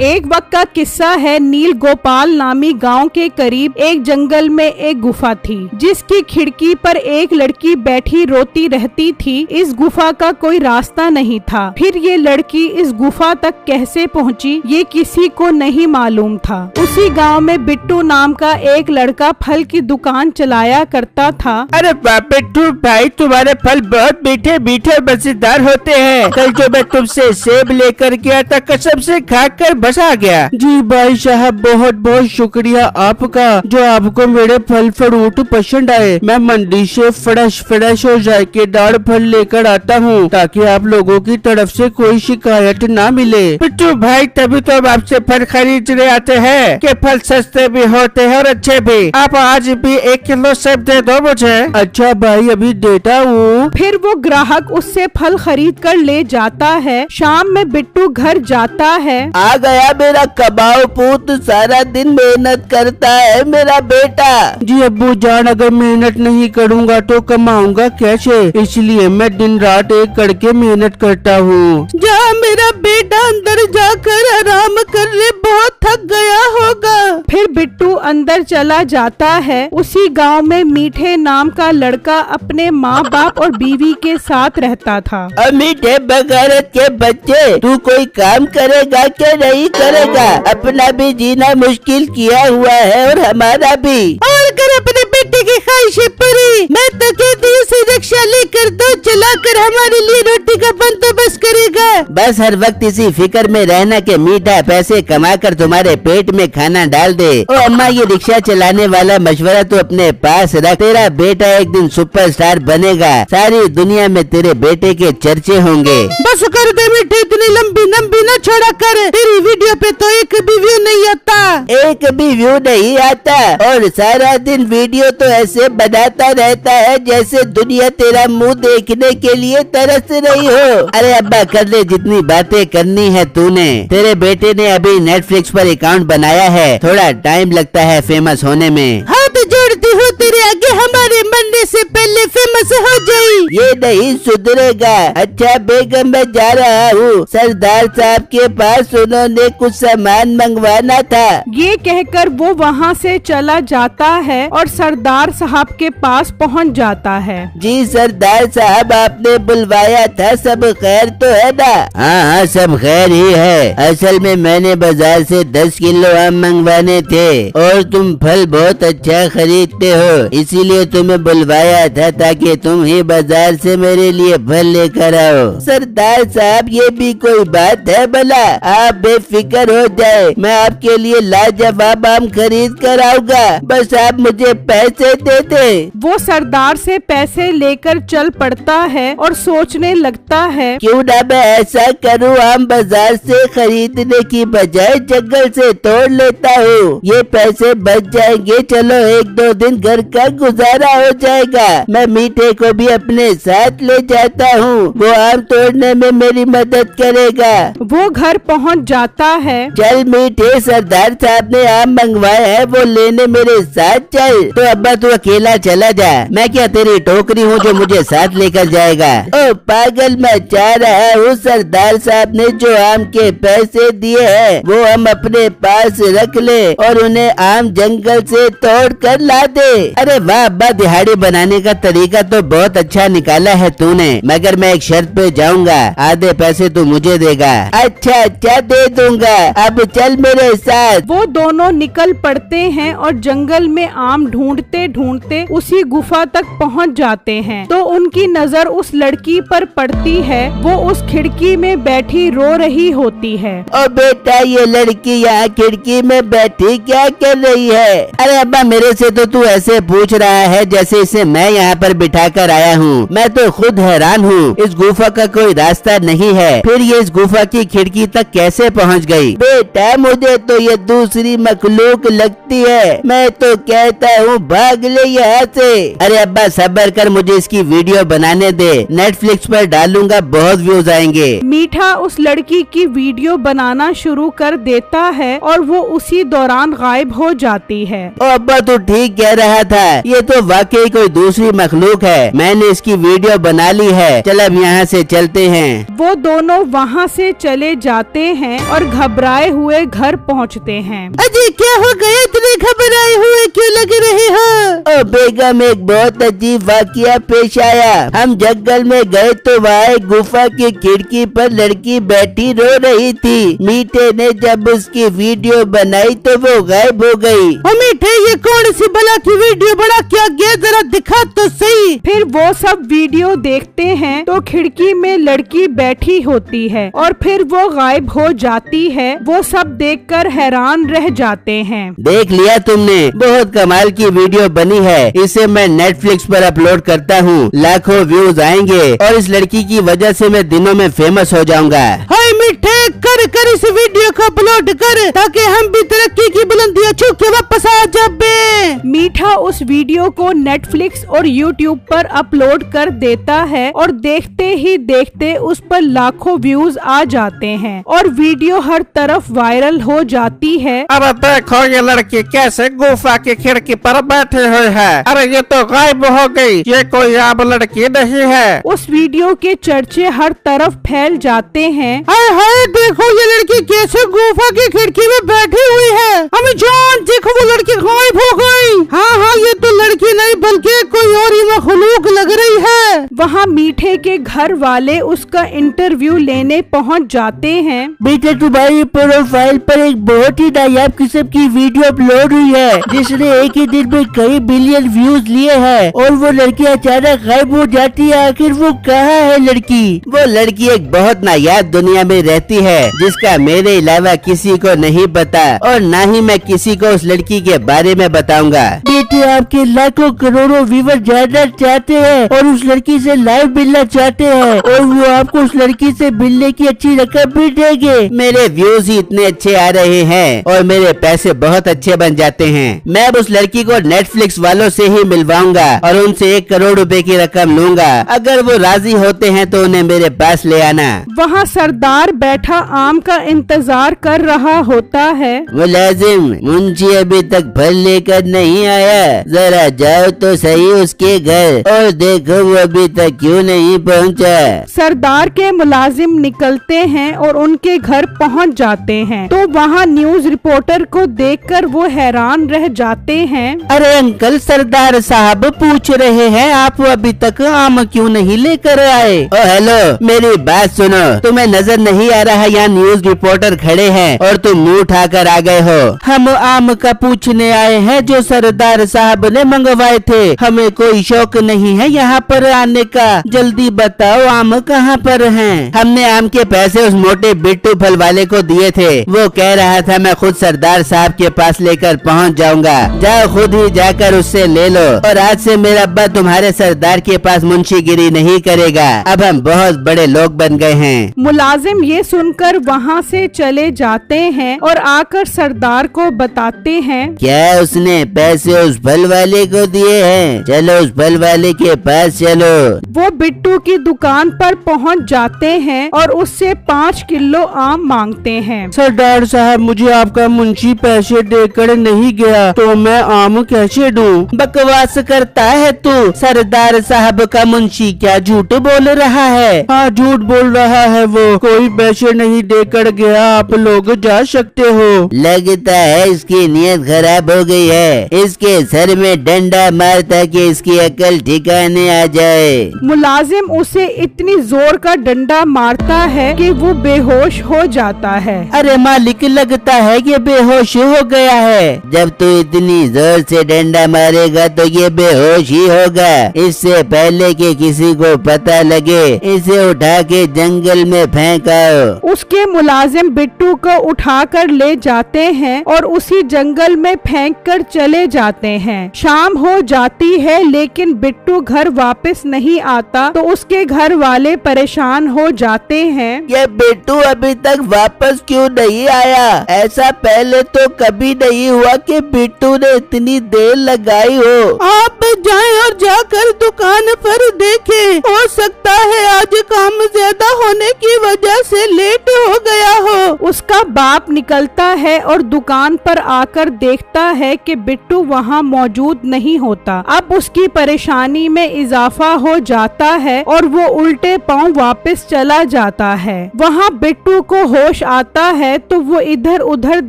एक वक्त का किस्सा है। नील गोपाल नामी गांव के करीब एक जंगल में एक गुफा थी, जिसकी खिड़की पर एक लड़की बैठी रोती रहती थी। इस गुफा का कोई रास्ता नहीं था। फिर ये लड़की इस गुफा तक कैसे पहुंची, ये किसी को नहीं मालूम था। उसी गांव में बिट्टू नाम का एक लड़का फल की दुकान चलाया करता था। अरे बिट्टू भाई, तुम्हारे फल बहुत मीठे मीठे मजेदार होते हैं। कल जो मैं तुमसे सेब लेकर गया था, कसम से खाकर बसा गया। जी भाई साहब, बहुत बहुत शुक्रिया आपका, जो आपको मेरे फल फ्रूट पसंद आए। मैं मंडी से फ्रेश और जायकेदार फल लेकर आता हूँ, ताकि आप लोगों की तरफ से कोई शिकायत ना मिले। बिट्टू भाई, तभी तो हम आपसे फल खरीदने आते हैं कि फल सस्ते भी होते हैं और अच्छे भी। आप आज भी 1 किलो सेब दे दो मुझे। अच्छा भाई, अभी देता हूँ। फिर वो ग्राहक उससे फल खरीद कर ले जाता है। शाम में बिट्टू घर जाता है। आ गया मेरा कबाऊ पूत, सारा दिन मेहनत करता है मेरा बेटा। जी अब्बू जान, अगर मेहनत नहीं करूँगा तो कमाऊंगा कैसे, इसलिए मैं दिन रात एक करके मेहनत करता हूँ। जा मेरा बेटा अंदर जाकर आराम कर ले, बहुत थक गया होगा। फिर बिट्टू अंदर चला जाता है। उसी गांव में मीठे नाम का लड़का अपने माँ बाप और बीवी के साथ रहता था। मीठे बगैरत के बच्चे, तू कोई काम करेगा क्या नहीं करेगा? अपना भी जीना मुश्किल किया हुआ है और हमारा भी। और कर अपने बेटे की ख्वाहिशें पूरी। मैं तो कहती हूँ रिक्शा लेकर दो, चलाकर हमारे लिए रोटी का बंदोबस्त करेगा। बस हर वक्त इसी फिक्र में रहना के मीठा पैसे कमा कर तुम्हारे पेट में खाना डाल दे। ओ अम्मा, ये रिक्शा चलाने वाला मशवरा तो अपने पास रख। तेरा बेटा एक दिन सुपरस्टार बनेगा, सारी दुनिया में तेरे बेटे के चर्चे होंगे। बस कर दे मीठे, इतनी लंबी लंबी न छोड़ा कर। तेरी वीडियो पे तो एक भी व्यू नहीं आता, एक भी व्यू नहीं आता। और सारा दिन वीडियो तो ऐसे बनाता रहता है जैसे दुनिया तेरा मुंह देखने के लिए तरस रही हो। अरे अब्बा, कर ले जितनी बातें करनी है तूने। तेरे बेटे ने अभी नेटफ्लिक्स पर अकाउंट बनाया है, थोड़ा टाइम लगता है फेमस होने में। हाथ जोड़ती हूँ तेरे आगे, हमारे मरने से पहले फेमस हो जाए। ये नहीं सुधरेगा। अच्छा बेगम, मैं जा रहा हूँ सरदार साहब के पास, उन्होंने कुछ सामान मंगवाना था। ये कहकर वो वहाँ से चला जाता है और सरदार साहब के पास पहुँच जाता है। जी सरदार साहब, आपने बुलवाया था, सब खैर तो है ना? हाँ, सब खैर ही है। असल में मैंने बाजार से 10 किलो आम मंगवाने थे और तुम फल बहुत अच्छा खरीदते हो, इसीलिए तुम्हें बुलवाया था ताकि तुम ही बाजार से मेरे लिए फल लेकर आओ। सरदार साहब, ये भी कोई बात है भला? आप बेफिक्र हो जाए, मैं आपके लिए लाजवाब आम खरीद कर आऊंगा, बस आप मुझे पैसे दे दे। वो सरदार से पैसे लेकर चल पड़ता है और सोचने लगता है, क्यों ना मैं ऐसा करूं, आम बाजार से खरीदने की बजाय जंगल से तोड़ लेता हूँ। ये पैसे बच जाएंगे, चलो 1-2 दिन घर का गुजारा हो जाएगा। मैं मीठे को भी अपने साथ ले जाता हूँ, वो आम तोड़ने में मेरी मदद करेगा। वो घर पहुँच जाता है। चल मीठे, सरदार साहब ने आम मंगवाया है, वो लेने मेरे साथ चल। तो अब्बा तू अकेला चला जा, मैं क्या तेरी टोकरी हूँ जो मुझे साथ लेकर जाएगा? ओ पागल, मैं चाह रहा हूँ सरदार साहब ने जो आम के पैसे दिए हैं वो हम अपने पास रख ले और उन्हें आम जंगल से तोड़ कर ला दे। अरे वाह अब्बा, दिहाड़ी बनाने का तरीका तो बहुत अच्छा निकाला है तूने, मगर मैं एक शर्त पे जाऊंगा, आधे पैसे तू मुझे देगा। अच्छा दे दूंगा, अब चल मेरे साथ। वो दोनों निकल पड़ते हैं और जंगल में आम ढूंढते ढूंढते उसी गुफा तक पहुंच जाते हैं। तो उनकी नजर उस लड़की पर पड़ती है। वो उस खिड़की में बैठी रो रही होती है। ओ बेटा, ये लड़की यहाँ खिड़की में बैठी क्या कर रही है? अरे अब्बा, मेरे से तो तू ऐसे पूछ रहा है जैसे इसे मैं यहाँ पर बिठा कर आया हूँ। मैं तो खुद हैरान हूँ, इस गुफा का कोई रास्ता नहीं है, फिर ये इस गुफा की खिड़की तक कैसे पहुँच गई? बेटा, मुझे तो ये दूसरी मखलूक लगती है, मैं तो कहता हूँ भाग ले यहाँ से। अरे अब्बा सब्र कर, मुझे इसकी वीडियो बनाने दे, नेटफ्लिक्स पर डालूंगा, बहुत व्यूज आएंगे। मीठा उस लड़की की वीडियो बनाना शुरू कर देता है और वो उसी दौरान गायब हो जाती है। ओ अब्बा, तू ठीक कह रहा था, ये तो वाकई कोई दूसरी मखलूक है। मैंने इसकी वीडियो बना ली है, चल अब यहाँ से चलते हैं। वो दोनों वहाँ से चले जाते हैं और घबराए हुए घर पहुँचते हैं। अजय क्या हो गया, इतने घबराए हुए क्यों लग रहे हो? ओ बेगम, एक बहुत अजीब वाकया पेश आया। हम जंगल में गए तो वहाँ एक गुफा की खिड़की पर लड़की बैठी रो रही थी। मीठे ने जब उसकी वीडियो बनाई तो वो गायब हो गई। मीठे, ये कौन सी भला की वीडियो बना क्या गया, जरा दिखा तो सही। फिर वो सब वीडियो देखते हैं तो खिड़की में लड़की बैठी होती है और फिर वो गायब हो जाती है। वो सब देखकर हैरान रह जाते हैं। देख लिया तुमने, बहुत कमाल की वीडियो बनी है। इसे मैं नेटफ्लिक्स पर अपलोड करता हूँ, लाखों व्यूज आएंगे और इस लड़की की वजह से मैं दिनों में फेमस हो जाऊंगा। हाय मीठे, कर इस वीडियो को अपलोड कर ताकि हम भी तरक्की की बुलंदियां छू के वापस आ जाए। मीठा उस वीडियो को नेटफ्लिक्स और यूट्यूब पर अपलोड कर देता है और देखते ही देखते उस पर लाखों व्यूज आ जाते हैं और वीडियो हर तरफ वायरल हो जाती है। अरे देखो ये लड़की कैसे गुफा की खिड़की पर बैठी हुई है। अरे ये तो गायब हो गई, ये कोई आम लड़की नहीं है। उस वीडियो के चर्चे हर तरफ फैल जाते हैं। हाय हाय, देखो ये लड़की कैसे गुफा की खिड़की में बैठी हुई है। हमें जान, देखो वो लड़की गायब हो गई। हाँ, ये तो लड़की नहीं बल्कि कोई और ही मखलूक लग रही है। वहाँ मीठे के घर वाले उसका इंटरव्यू लेने पहुँच जाते हैं। बेटा, तुम्हारी प्रोफाइल पर एक बहुत ही नायाब किस्म की वीडियो अपलोड हुई है जिसने एक ही दिन में कई बिलियन व्यूज लिए हैं और वो लड़की अचानक गायब हो जाती है। आखिर वो कहाँ है लड़की? वो लड़की एक बहुत नायाब दुनिया में रहती है जिसका मेरे अलावा किसी को नहीं पता और न ही मैं किसी को उस लड़की के बारे में बताऊंगा। बेटे, आपके लाखों करोड़ों व्यूवर जानना चाहते हैं और उस लड़की से लाइव मिलना चाहते हैं और वो आपको उस लड़की से मिलने की अच्छी रकम भी देंगे। मेरे व्यूज ही इतने अच्छे आ रहे हैं और मेरे पैसे बहुत अच्छे बन जाते हैं। मैं अब उस लड़की को नेटफ्लिक्स वालों से ही मिलवाऊंगा और उनसे 1 करोड़ रुपए की रकम लूंगा। अगर वो राजी होते हैं तो उन्हें मेरे पास ले आना। वहाँ सरदार बैठा आम का इंतजार कर रहा होता है। मुलाजिम, मुंशी अभी तक फल लेकर नहीं आया, जरा जाओ तो सही उसके घर और देखो वो अभी तक क्यों नहीं पहुंचा। सरदार के मुलाजिम निकलते हैं और उनके घर पहुंच जाते हैं तो वहाँ न्यूज रिपोर्टर को देखकर वो हैरान रह जाते हैं। अरे अंकल, सरदार साहब पूछ रहे हैं आप अभी तक आम क्यों नहीं लेकर आए। ओ हेलो, मेरी बात सुनो, तुम्हें नजर नहीं आ रहा यहाँ न्यूज रिपोर्टर खड़े हैं और तुम मुंह उठाकर आ गए हो। हम आम का पूछने आए हैं जो सरदार साहब ने मंगवाए थे। हमें कोई शौक नहीं है यहाँ पर आने का, जल्दी बताओ आम कहाँ पर हैं? हमने आम के पैसे उस मोटे बिट्टू फल वाले को दिए थे। वो कह रहा था मैं खुद सरदार साहब के पास लेकर पहुँच जाऊंगा। जाओ खुद ही जाकर उससे ले लो और आज से मेरा अब्बा तुम्हारे सरदार के पास मुंशीगिरी नहीं करेगा। अब हम बहुत बड़े लोग बन गए हैं। मुलाजिम ये सुनकर वहाँ से चले जाते हैं और आकर सरदार को बताते हैं। क्या उसने पैसे उस फल वाले को दिए हैं? चलो उस फल वाले के पास चलो। वो बिट्टू की दुकान पर पहुँच जाते हैं और उससे 5 किलो आम मांगते हैं। सरदार साहब, मुझे आपका मुंशी पैसे देकर नहीं गया तो मैं आम कैसे दूं? बकवास करता है तू। सरदार साहब का मुंशी क्या झूठ बोल रहा है? हाँ, झूठ बोल रहा है वो, कोई पैसे नहीं देकर गया, आप लोग जा सकते हो। लगता है इसकी नीयत खराब हो गई है, इसके सर में डंडा मार ताकि इसकी अकल ठिकाने आ जाए। मुलाजिम उसे इतनी जोर का डंडा मारता है कि वो बेहोश हो जाता है। अरे मालिक, लगता है कि बेहोश हो गया है। जब तू इतनी जोर से डंडा मारेगा तो ये बेहोश ही होगा। इससे पहले कि किसी को पता लगे इसे उठा के जंगल में फेंकाओ। उसके मुलाजिम बिट्टू को उठाकर ले जाते हैं और उसी जंगल में फेंक कर चले जाते हैं। शाम शाम हो जाती है लेकिन बिट्टू घर वापस नहीं आता तो उसके घर वाले परेशान हो जाते हैं। ये बिट्टू अभी तक वापस क्यों नहीं आया? ऐसा पहले तो कभी नहीं हुआ कि बिट्टू ने इतनी देर लगाई हो। आप जाएं और जाकर दुकान पर देखें, हो सकता है आज काम ज्यादा होने की वजह से लेट हो गया हो। उसका बाप निकलता है और दुकान पर आकर देखता है कि बिट्टू वहाँ मौजूद नहीं होता। अब उसकी परेशानी में इजाफा हो जाता है और वो उल्टे पांव वापस चला जाता है। वहाँ बिट्टू को होश आता है तो वो इधर उधर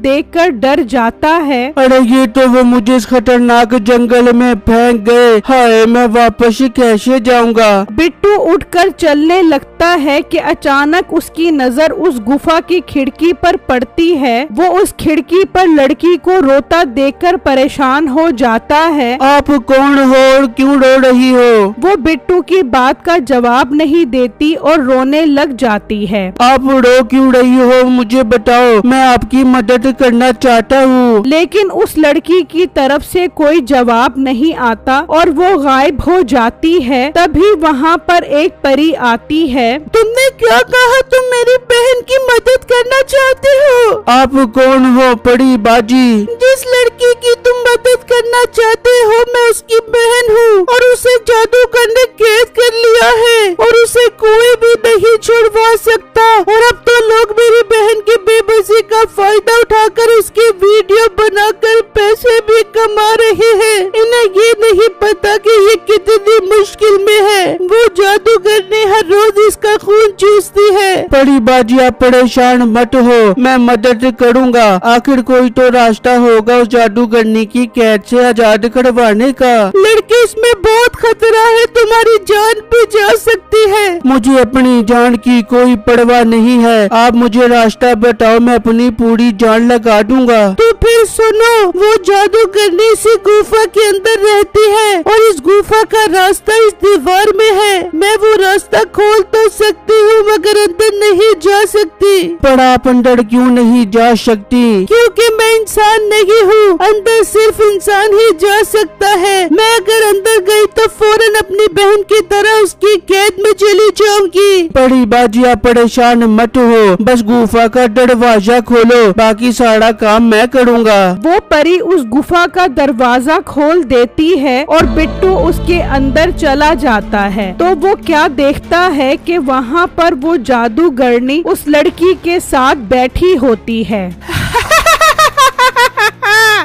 देखकर डर जाता है। अरे ये तो वो मुझे इस खतरनाक जंगल में फेंक गए। हाय, मैं वापस कैसे जाऊंगा? बिट्टू उठकर चलने लगता है कि अचानक उसकी नजर उस गुफा की खिड़की पर पड़ती है। वो उस खिड़की पर लड़की को रोता देखकर परेशान हो जाता है। आप कौन हो और क्यों रो रही हो? वो बिट्टू की बात का जवाब नहीं देती और रोने लग जाती है। आप रो क्यों रही हो, मुझे बताओ, मैं आपकी मदद करना चाहता हूँ। लेकिन उस लड़की की तरफ से कोई जवाब नहीं आता और वो गायब हो जाती है। तभी वहाँ पर एक परी आती है। तुमने क्या कहा? तुम मेरी बहन की मदद करना चाहते हो? आप कौन हो परी बाजी? जिस लड़की की तुम मदद करना चाहते हो मैं उसकी बहन हूँ और उसे जादूगर ने कैद कर लिया है और उसे कोई भी नहीं छुड़वा सकता। और अब तो लोग मेरी बहन की बेबसी का फायदा उठाकर उसकी वीडियो बनाकर पैसे भी कमा रहे हैं। इन्हें ये नहीं पता कि ये कितनी मुश्किल में है। वो जादूगर ने हर रोज इसका खून चूसती है। बड़ी बाजी आप परेशान मत हो, मैं मदद करूंगा। आखिर कोई तो रास्ता होगा उस जादूगरनी की कैद से आजाद करवाने का। लड़की, इसमें बहुत खतरा है, तुम्हारी जान भी जा सकती है। मुझे अपनी जान की कोई परवाह नहीं है। आप मुझे रास्ता बताओ, मैं अपनी पूरी जान लगा दूंगा। तो फिर सुनो, वो जादूगरनी इसी गुफा के अंदर रहती है और इस गुफा का रास्ता इस दीवार में है। मैं वो रास्ता खोल तो सकती हूँ मगर अंदर नहीं जा सकती। पर आप अंदर क्यों नहीं जा सकती? क्योंकि मैं इंसान नहीं हूँ, अंदर सिर्फ इंसान ही जा सकता है। मैं अगर अंदर गई तो फौरन अपनी बहन की तरह उसकी कैद में चली जाऊंगी। बड़ी बाजी आप परेशान मत हो, बस गुफा का दरवाजा खोलो, बाकी सारा काम मैं करूँगा। वो परी उस गुफा का दरवाजा खोल देती है और बिट्टू उसके अंदर चला जाता है। तो वो क्या देखता है कि वहाँ पर वो जादूगरनी उस लड़की के साथ बैठी होती है।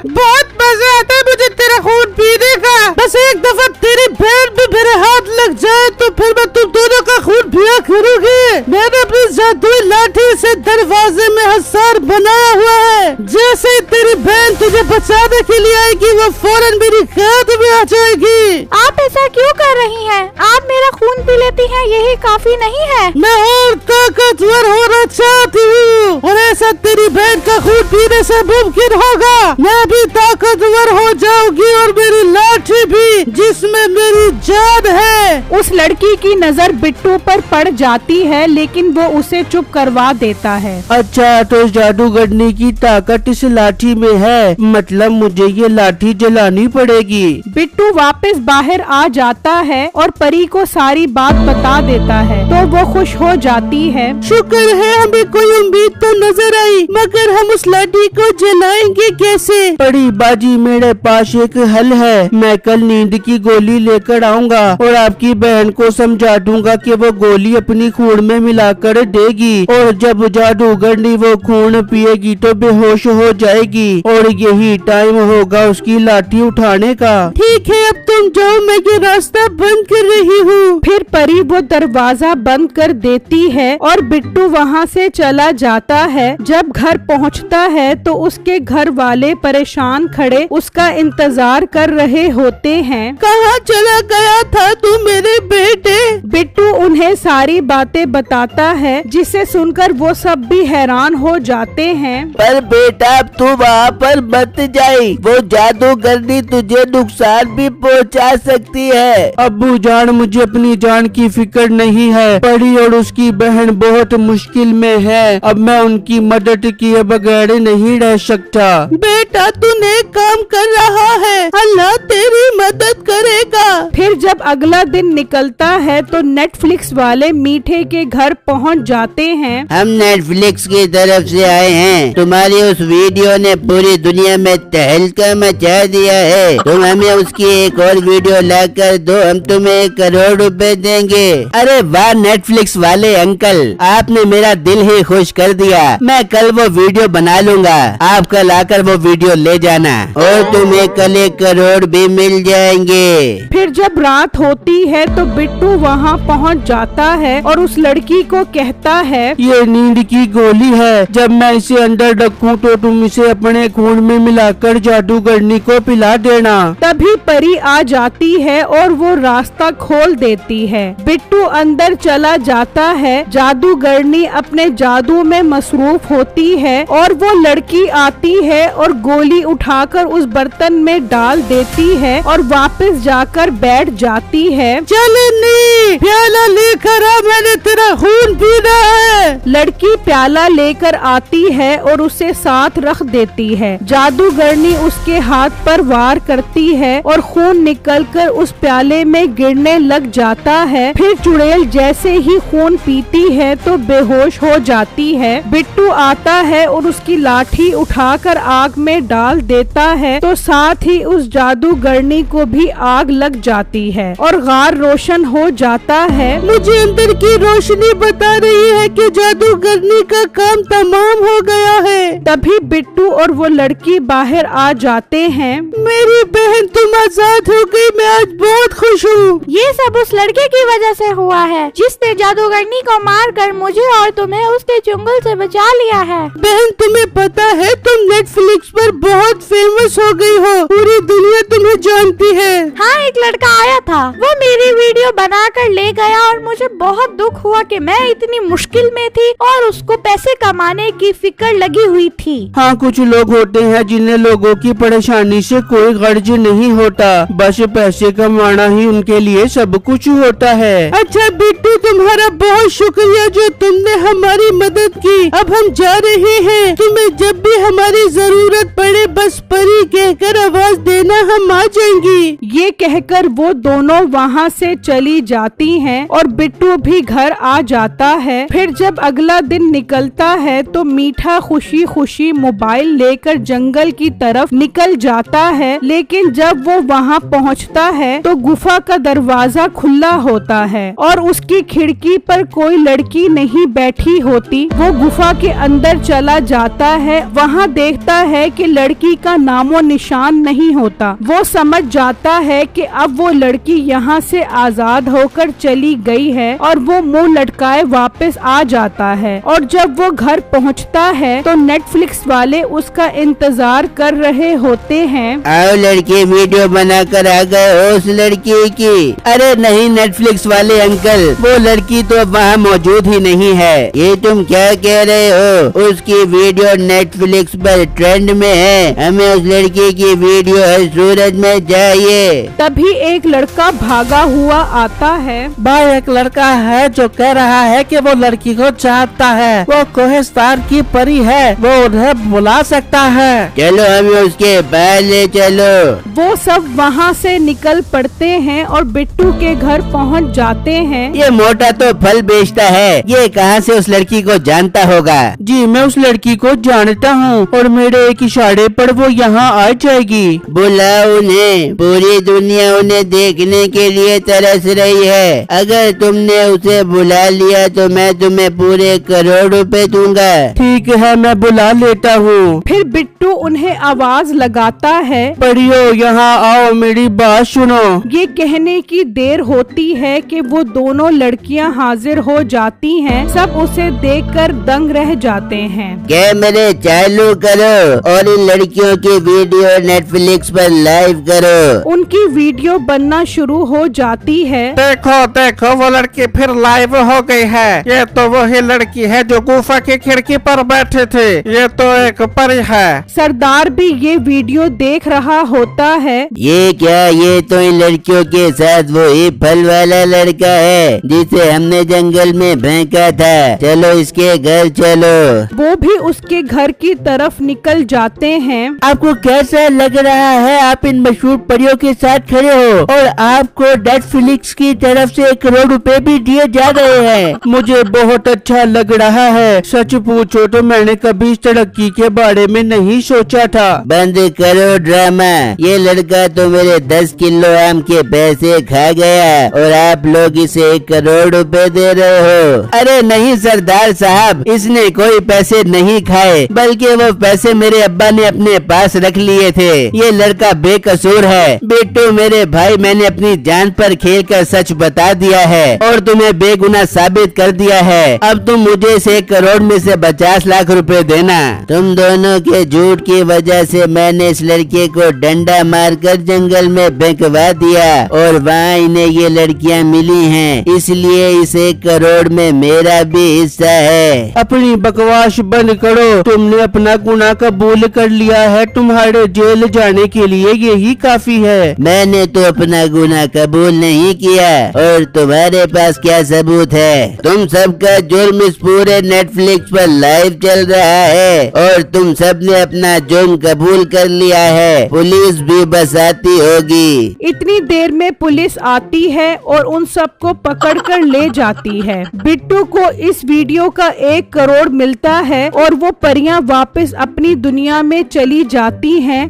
बहुत मजा आता है मुझे तेरा खून पीने का। बस एक दफा तेरी बहन भी मेरे हाथ लग जाए तो फिर मैं तुम दोनों का खून पिया करूंगी। मैंने अपनी जादुई लाठी से दरवाजे में हसार बनाया हुआ है। जैसे ही तेरी बहन तुझे बचाने के लिए आएगी वो फौरन मेरी कैद में आ जाएगी। आप ऐसा क्यों कर रही हैं? आप मेरा खून पी लेती हैं, यही काफी नहीं है? मैं और ताकतवर होना चाहती हूँ और ऐसा तेरी बहन का खून पीने से मुमकिन होगा। मैं भी ताकतवर हो जाऊंगी और मेरी लाठी भी, जिसमें मेरी जान है। उस लड़की की नजर बिट्टू पर पड़ जाती है लेकिन वो उसे चुप करवा देता है। अच्छा, तो जादूगरनी की ताकत इस लाठी में है, मतलब मुझे ये लाठी जलानी पड़ेगी। बिट्टू वापस बाहर आ जाता है और परी को सारी बात बता देता है तो वो खुश हो जाती है। शुक्र है हमें कोई उम्मीद तो नजर आई, मगर हम उस लाठी को जलाएंगे कैसे? बड़ी बाजी मेरे पास एक हल है। मैं कल नींद की गोली लेकर आऊंगा और आपकी बहन को समझा दूंगा कि वो गोली अपनी खून में मिलाकर देगी और जब जादूगरनी वो खून पिएगी तो बेहोश हो जाएगी और यही टाइम होगा उसकी लाठी उठाने का। ठीक है, अब तुम जाओ, मैं ये रास्ता बंद कर रही हूँ। फिर परी वो दरवाजा बंद कर देती है और बिट्टू वहाँ से चला जाता है। जब घर पहुँचता है तो उसके घर वाले परेशान खड़े उसका इंतजार कर रहे होते हैं। कहाँ चला गया था तू मेरे बेटे? बिट्टू उन्हें सारी बातें बताता है जिसे सुनकर वो सब भी हैरान हो जाते हैं। पर बेटा बेटा अब तू वहाँ पर मत जाई, वो जादूगरनी तुझे नुकसान भी पहुँचा सकती है। अब्बू जान मुझे अपनी जान की फिक्र नहीं है, परी और उसकी बहन बहुत मुश्किल में है, अब मैं उनकी मदद किए बगैर नहीं रह सकता। बेटा तू नेक काम कर रहा है, अल्लाह तेरी मदद करेगा। फिर जब अगला दिन निकलता है तो नेटफ्लिक्स वाले मीठे के घर पहुंच जाते हैं। हम नेटफ्लिक्स की तरफ से आए हैं, तुम्हारी उस वीडियो ने पूरी दुनिया में तहलका मचा दिया है, तुम हमें उसकी एक और वीडियो ला कर दो, हम तुम्हें 1 करोड़ रुपए देंगे। अरे वाह नेटफ्लिक्स वाले अंकल, आपने मेरा दिल ही खुश कर दिया। मैं कल वो वीडियो बना लूंगा, आप कल आकर वो वीडियो ले जाना और तुम्हें कल 1 करोड़ भी मिल जाएंगे। फिर जब रात होती है तो बिट्टू वहाँ पहुँच जाता है और उस लड़की को कहता है, ये नींद की गोली है, जब मैं इसे अंदर रखूं तो तुम इसे अपने खून में मिलाकर जादूगरनी को पिला देना। तभी परी आ जाती है और वो रास्ता खोल देती है। बिट्टू अंदर चला जाता है, जादूगरनी अपने जादू में मसरूफ होती है और वो लड़की आती है और गोली उठाकर उस बर्तन में डाल देती है और वापस जाकर बैठ जाती है। चलनी प्याला लेकर आ, मैंने तेरा खून पीना है। लड़की प्याला लेकर आती है और उसे साथ रख देती है। जादूगरनी उसके हाथ पर वार करती है और खून निकलकर उस प्याले में गिरने लग जाता है। फिर चुड़ैल जैसे ही खून पीती है तो बेहोश हो जाती है। बिट्टू आता है और उसकी लाठी उठाकर आग में डाल देता है तो साथ ही उस जादूगरनी को भी आग लग जाती है और गार रोशन हो जाता है। मुझे अंदर की रोशनी बता रही है कि जादूगरनी का काम तमाम हो गया है। तभी बिट्टू और वो लड़की बाहर आ जाते हैं। मेरी बहन तुम आजाद हो गई, मैं आज बहुत खुश हूँ। ये सब उस लड़के की वजह से हुआ है जिसने जादूगरनी को मारकर मुझे और तुम्हें उसके चुंगल से बचा लिया है। बहन तुम्हें पता है तुम नेटफ्लिक्स पर बहुत फेमस हो गई हो, पूरी दुनिया तुम्हें जानती है। हाँ एक लड़का आया था, वो मेरी वीडियो बनाकर ले गया और मुझे बहुत दुख हुआ कि मैं इतनी मुश्किल में थी और उसको पैसे कमाने की फिक्र लगी हुई थी। हाँ कुछ लोग होते हैं जिन्हें लोगों की परेशानी से कोई गर्ज नहीं होता, बस पैसे कमाना ही उनके लिए सब कुछ होता है। अच्छा बिट्टू तुम्हारा बहुत शुक्रिया जो तुमने हमारी मदद की, अब हम जा रहे हैं, तुम्हें जब भी हमारी जरूरत पड़े बस परी कहकर आवाज देना, हम आ जाएंगी। ये कहकर वो दोनों वहाँ से चली जाती हैं और बिट्टू भी घर आ जाता है। फिर जब अगला दिन निकलता है तो मीठा खुशी खुशी मोबाइल लेकर जंगल की तरफ निकल जाता है, लेकिन जब वो वहाँ पहुँचता है तो गुफा का दरवाजा खुला होता है और उसकी खिड़की पर कोई लड़की नहीं बैठी होती। वो गुफा के अंदर चला जाता है, वहाँ देखता है कि लड़की का नामो निशान नहीं होता। वो समझ जाता है कि अब वो लड़की यहाँ से आजाद होकर चली गई है और वो मुंह लटकाए वापस आ जाता है। और जब वो घर पहुँचता है तो नेटफ्लिक्स वाले उसका इंतजार कर रहे होते हैं। आओ लड़की वीडियो बनाकर आ गए हो उस लड़की की। अरे नहीं नेटफ्लिक्स वाले अंकल, वो लड़की तो अब वहाँ मौजूद ही नहीं है। ये तुम क्या कह रहे हो? उसकी वीडियो नेटफ्लिक्स पर ट्रेंड में है, हमें उस लड़की की वीडियो हर सूरत में चाहिए। तभी एक लड़का भागा हुआ आता है। भाई एक लड़का है जो कह रहा है कि वो लड़की को चाहता है, वो कोहिस्तान की परी है, वो उन्हें बुला सकता है। चलो हमें उसके पास ले चलो। वो सब वहाँ से निकल पड़ते हैं और बिट्टू के घर पहुँच जाते हैं। ये मोटा तो फल बेचता है, ये कहाँ से उस लड़की को जानता होगा? जी मैं उस लड़की को जानता हूँ और मेरे एक इशारे पर वो यहाँ आ जाएगी। बुलाओ उन्हें, पूरी दुनिया उन्हें देखने के लिए तरस रही है। अगर तुमने उसे बुला लिया तो मैं तुम्हें पूरे 1 करोड़ रुपए दूंगा। ठीक है मैं बुला लेता हूँ। फिर बिट्टू उन्हें आवाज लगाता है, परियो यहाँ आओ, मेरी बात सुनो। ये कहने की देर होती है कि वो दोनों लड़कियां हाजिर हो जाती हैं। सब उसे देखकर दंग रह जाते हैं। कैमरे चालू करो और इन लड़कियों की वीडियो नेटफ्लिक्स पर लाइव करो। उनकी वीडियो बनना शुरू हो जाती है। देखो देखो वो लड़की फिर लाइव हो गई है। ये तो वही लड़की है जो गुफा की खिड़की पर बैठी थी। ये तो एक परी है। सरदार भी ये वीडियो देख रहा होता है। ये क्या, ये तो इन लड़कियों के साथ वही फल वाला लड़का है जिसे हमने जंगल में फेंका था। चलो इसके घर चलो। वो भी उसके घर की तरफ निकल जाते हैं। आपको कैसा लग रहा है? आप इन मशहूर परियों के साथ खड़े हो और आपको नेटफ्लिक्स की तरफ से 1 करोड़ रुपए भी दिए जा रहे हैं। मुझे बहुत अच्छा लग रहा है। सच पूछो तो मैंने कभी इस तरक्की के बारे में नहीं सोचा था। बंद करो ड्रामा। ये लड़का तो मेरे 10 किलो आम के पैसे खा गया और आप लोग इसे 1 करोड़ रुपए दे रहे हो। अरे नहीं सरदार साहब, इसने कोई पैसे नहीं खाए, बल्कि वो पैसे मेरे अब्बा ने अपने पास रख लिए थे। ये लड़का बेकसूर है। बेटू मेरे भाई, मैंने अपनी जान पर खेलकर सच बता दिया है और तुम्हें बेगुनाह साबित कर दिया है। अब तुम मुझे इस 1 करोड़ में से 50 लाख रुपए देना। तुम दोनों के झूठ की वजह से मैंने इस लड़के को डंडा मारकर जंगल में फेंकवा दिया और वहाँ इन्हें ये लड़कियाँ मिली हैं, इसलिए इस 1 करोड़ में मेरा भी हिस्सा है। अपनी बकवास बंद करो। तुमने अपना गुनाह कबूल कर लिया है। तुम्हारे जेल जाने के लिए यही काफी है। मैंने तो अपना गुनाह कबूल नहीं किया और तुम्हारे पास क्या सबूत है? तुम सबका जुर्म इस पूरे नेटफ्लिक्स पर लाइव चल रहा है और तुम सबने अपना जुर्म कबूल कर लिया है। पुलिस भी बस आती होगी। इतनी देर में पुलिस आती है और उन सबको पकड़कर ले जाती है। बिट्टू को इस वीडियो का 1 करोड़ मिलता है और वो परियां वापस अपनी दुनिया में चली जाती हैं।